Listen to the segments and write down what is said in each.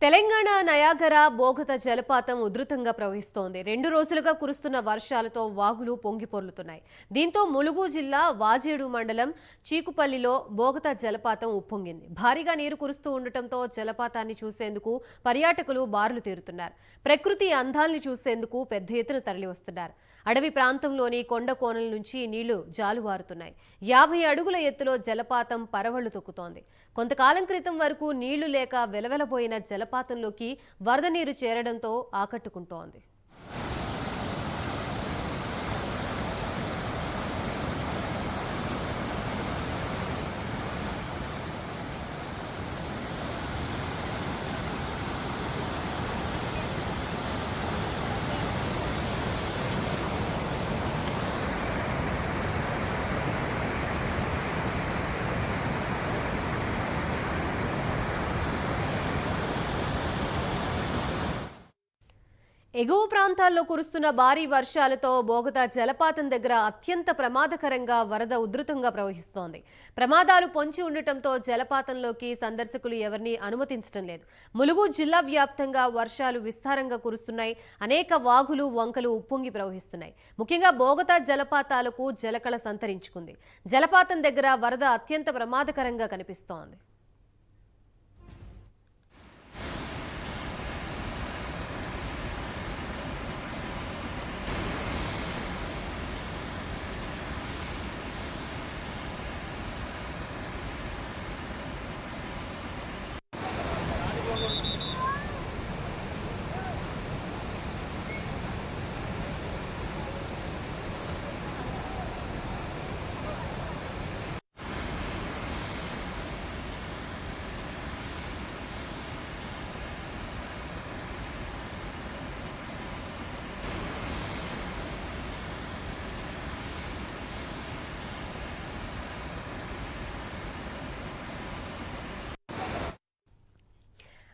Telangana Niagara Bogatha జలపాతం ఉధృతంగా ప్రవహిస్తోంది. 2 రోజులుగా కురుస్తున్న వర్షాలతో వాగులు పొంగిపొర్లుతున్నాయి. దీంతో ములుగు జిల్లా వాజేడు మండలం చీకుపల్లిలో బోగత జలపాతం ఉప్పొంగింది. భారీగా నీరు కురుస్తూ ఉండటంతో జలపాతాన్ని చూసేందుకు పర్యాటకులు బారులు తీరుతున్నారు. ప్రకృతి అందాల్ని చూసేందుకు పెద్ద ఎత్తున తరలివస్తున్నారు. అడవి ప్రాంతంలోని కొండ కోనల నుంచి నీళ్లు జాలువారుతున్నాయి. 50 అడుగుల ఎత్తులో జలపాతం పరవళ్లు తొక్కుతోంది. కొంతకాలం క్రితం వరకు నీళ్లు లేక వెలవెలబోయిన జలపాతంలోకి వరద నీరు చేరడంతో ఆకట్టుకుంటోంది. ఎగువ ప్రాంతాల్లో కురుస్తున్న భారీ వర్షాలతో బోగతా జలపాతం దగ్గర అత్యంత ప్రమాదకరంగా వరద ఉధృతంగా ప్రవహిస్తోంది. ప్రమాదాలు పొంచి ఉండటంతో జలపాతంలోకి సందర్శకులు ఎవరిని అనుమతించడం లేదు. ములుగు జిల్లా వ్యాప్తంగా వర్షాలు విస్తారంగా కురుస్తున్నాయి. అనేక వాగులు వంకలు ఉప్పొంగి ప్రవహిస్తున్నాయి. ముఖ్యంగా బోగతా జలపాతాలకు జలకళ సంతరించుకుంది. జలపాతం దగ్గర వరద అత్యంత ప్రమాదకరంగా కనిపిస్తోంది.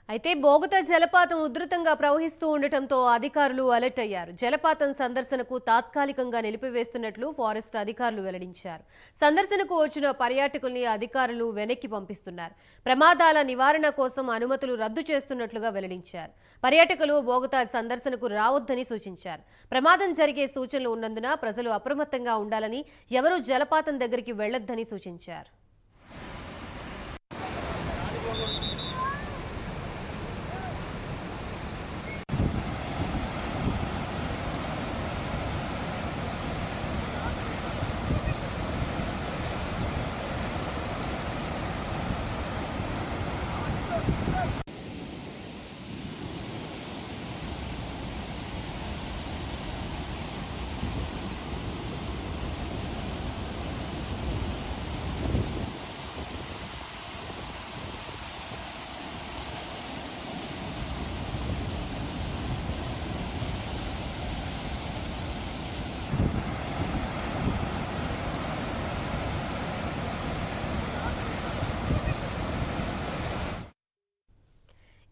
అయితే బోగతా జలపాతం ఉధృతంగా ప్రవహిస్తూ ఉండటంతో అధికారులు అలర్ట్ అయ్యారు. జలపాతం సందర్శనకు తాత్కాలికంగా నిలిపివేస్తున్నట్లు ఫారెస్ట్ అధికారులు వెల్లడించారు. సందర్శనకు వచ్చిన పర్యాటకుల్ని అధికారులు వెనక్కి పంపిస్తున్నారు. ప్రమాదాల నివారణ కోసం అనుమతులు రద్దు చేస్తున్నట్లుగా వెల్లడించారు. పర్యాటకులు బోగతా సందర్శనకు రావద్దని సూచించారు. ప్రమాదం జరిగే సూచనలు ఉన్నందున ప్రజలు అప్రమత్తంగా ఉండాలని, ఎవరూ జలపాతం దగ్గరికి వెళ్లొద్దని సూచించారు.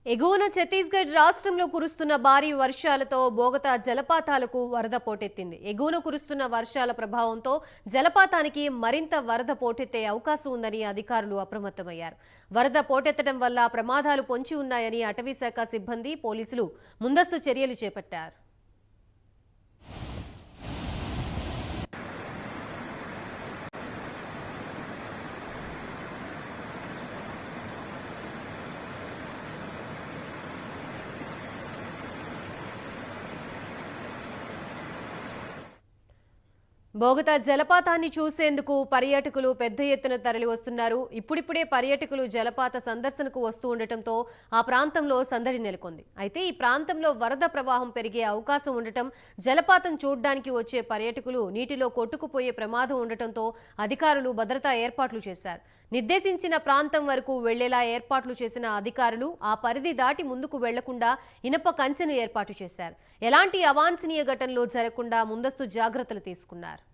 ఎగువన ఛత్తీస్గఢ్ రాష్ట్రంలో కురుస్తున్న భారీ వర్షాలతో బోగతా జలపాతాలకు వరద పోటెత్తింది. ఎగువన కురుస్తున్న వర్షాల ప్రభావంతో జలపాతానికి మరింత వరద పోటెత్తే అవకాశం ఉందని అధికారులు అప్రమత్తమయ్యారు. వరద పోటెత్తడం వల్ల ప్రమాదాలు పొంచి ఉన్నాయని అటవీశాఖ సిబ్బంది, పోలీసులు ముందస్తు చర్యలు చేపట్టారు. బోగతా జలపాతాన్ని చూసేందుకు పర్యాటకులు పెద్ద ఎత్తున తరలి వస్తున్నారు. ఇప్పుడిప్పుడే పర్యాటకులు జలపాత సందర్శనకు వస్తూ ఉండటంతో ఆ ప్రాంతంలో సందడి నెలకొంది. అయితే ఈ ప్రాంతంలో వరద ప్రవాహం పెరిగే అవకాశం ఉండటం, జలపాతం చూడ్డానికి వచ్చే పర్యాటకులు నీటిలో కొట్టుకుపోయే ప్రమాదం ఉండటంతో అధికారులు భద్రతా ఏర్పాట్లు చేశారు. నిర్దేశించిన ప్రాంతం వరకు వెళ్లేలా ఏర్పాట్లు చేసిన అధికారులు ఆ పరిధి దాటి ముందుకు వెళ్లకుండా ఇనప కంచెను ఏర్పాటు చేశారు. ఎలాంటి అవాంఛనీయ ఘటనలు జరగకుండా ముందస్తు జాగ్రత్తలు తీసుకున్నారు.